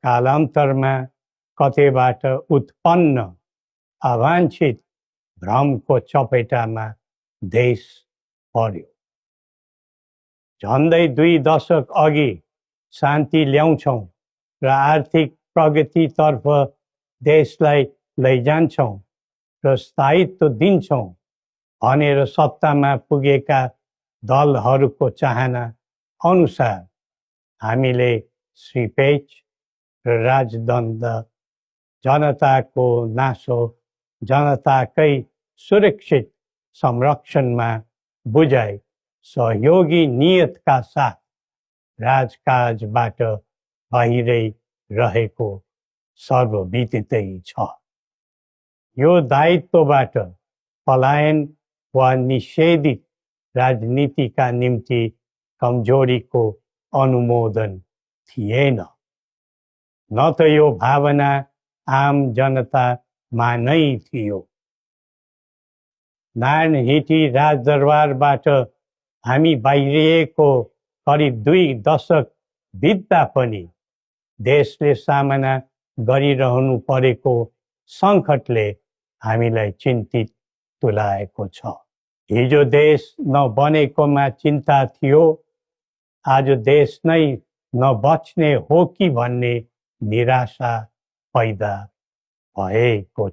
कालान्तरमा कतैबाट उत्पन्न अवांछित भ्रमको चपेटामा देश पर्यो। झन्डै 2 दशक अघि शान्ति ल्याउँछौँ र आर्थिक प्रगतितर्फ देशलाई लैजान्छौँ र स्थायित्व दिन्छौँ भनेर सत्तामा पुगेका दलहरूको चाहना अनुसार हामीले श्री पेच र राजदण्ड, जनताको नासो, जनताकै सुरक्षित संरक्षणमा बुझाइ सहयोगी नियतका साथ राजकाजबाट बाहिरै रहेको सर्वविदितै छ। यो दायित्वबाट पलायन वा निषेधित राजनीतिका निम्ति कमजोरीको अनुमोदन थिएन, न त यो भावना आम जनतामा नै थियो। नारायणहिटी राजदरबारबाट हामी बाहिरिएको करिब 2 दशक बित्दा पनि देशले सामना गरिरहनु परेको सङ्कटले हामीलाई चिन्तित तुल्याएको छ। हिजो देश नबनेकोमा चिन्ता थियो, आज देश नै नबच्ने हो कि भन्ने निराशा पैदा भएको छ।